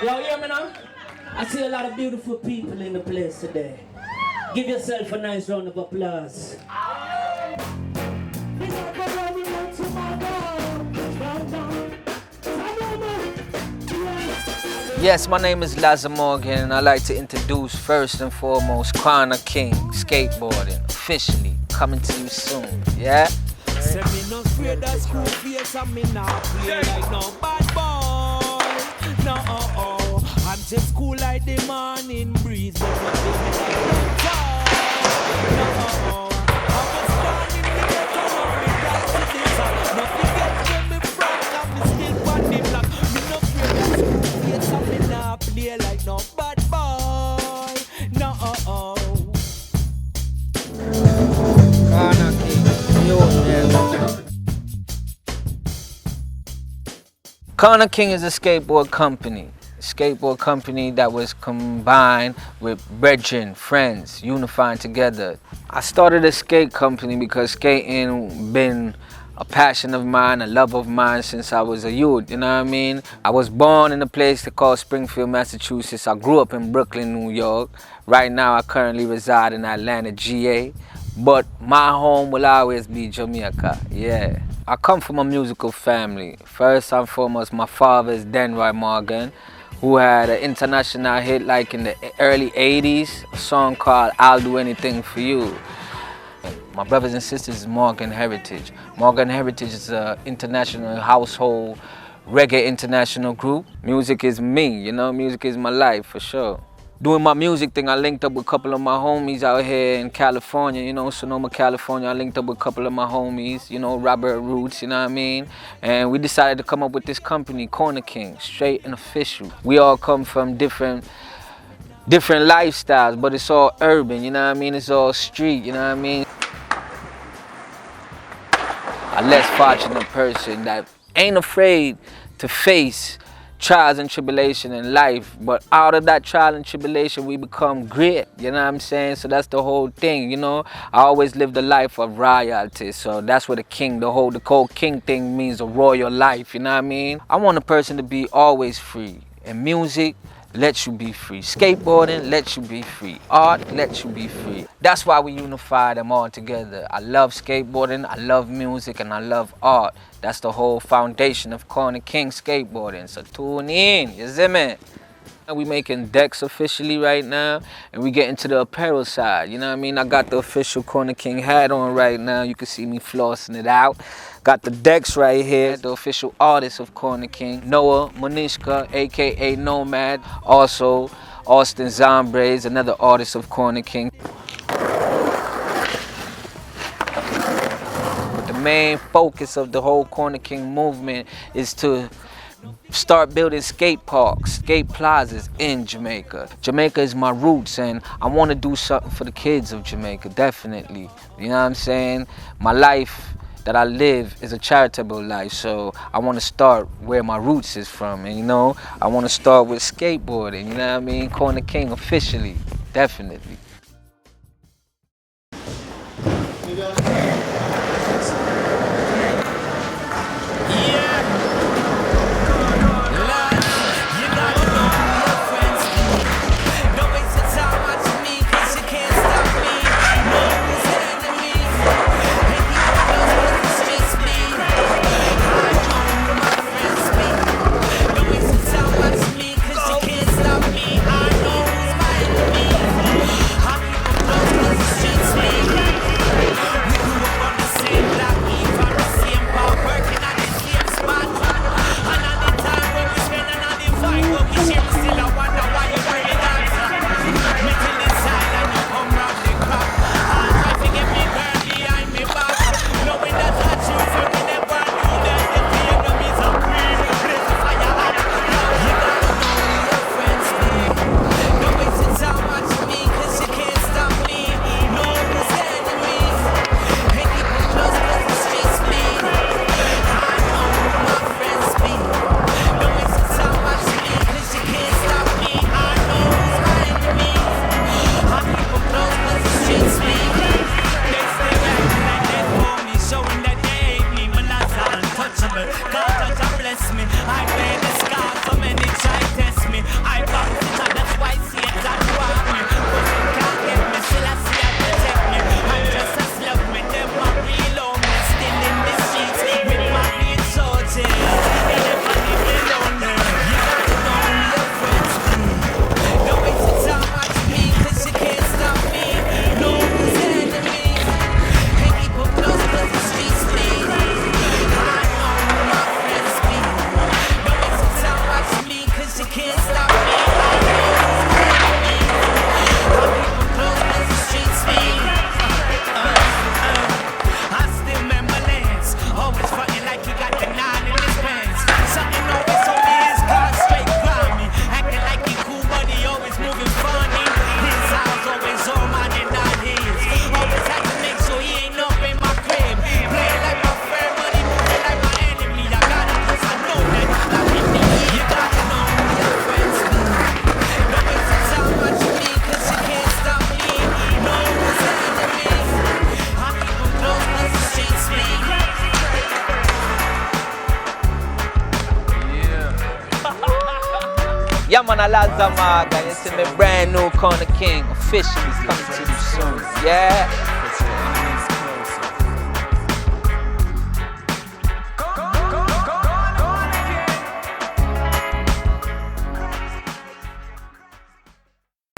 Y'all hear me now? I see a lot of beautiful people in the place today. Give yourself a nice round of applause. Yes, my name is Laza Morgan, and I'd like to introduce first and foremost Korna King Skateboarding, officially coming to you soon, yeah? Say me no afraid of school face and me not play like no bad boy. No, I'm just cool like the morning breeze, but not the no, I was born in the ghetto, now me back to this. No forget where me from, and me still on the block. Me no afraid of school face and me not play like no bad boy. No, Korna King, yo, man. Korna King is a skateboard company. Skateboard company that was combined with brethren, friends, unifying together. I started a skate company because skating been a passion of mine, a love of mine since I was a youth, you know what I mean? I was born in a place called Springfield, Massachusetts. I grew up in Brooklyn, New York. Right now I currently reside in Atlanta, GA. But my home will always be Jamaica, yeah. I come from a musical family. First and foremost, my father is Denroy Morgan, who had an international hit like in the early 80s, a song called I'll Do Anything For You. My brothers and sisters is Morgan Heritage. Morgan Heritage is an international household reggae international group. Music is me, you know, music is my life for sure. Doing my music thing, I linked up with a couple of my homies out here in California, you know, Sonoma, California. I linked up with a couple of my homies, you know, Robert Roots, you know what I mean? And we decided to come up with this company, Korna King, straight and official. We all come from different lifestyles, but it's all urban, you know what I mean? It's all street, you know what I mean? A less fortunate person that ain't afraid to face trials and tribulation in life, but out of that trial and tribulation we become great, you know what I'm saying? So that's the whole thing, you know. I always lived a life of royalty, so that's what the whole king thing means, a royal life, you know what I mean? I want a person to be always free, and music lets you be free. Skateboarding lets you be free. Art lets you be free. That's why we unify them all together. I love skateboarding, I love music, and I love art. That's the whole foundation of Korna King Skateboarding. So tune in, you see me? We making decks officially right now, and we get into the apparel side, you know what I mean? I got the official Korna King hat on right now. You can see me flossing it out. Got the decks right here, the official artist of Korna King, Noah Monishka, aka Nomad. Also, Austin Zombrays, another artist of Korna King. The main focus of the whole Korna King movement is to start building skate parks, skate plazas in Jamaica. Jamaica is my roots, and I want to do something for the kids of Jamaica, definitely. You know what I'm saying? My life that I live is a charitable life, so I want to start where my roots is from, and you know, I want to start with skateboarding, you know what I mean? Korna King officially, definitely. Yeah, man, a Laza mag, and you see me brand new Korna King officially coming to you soon. Yeah.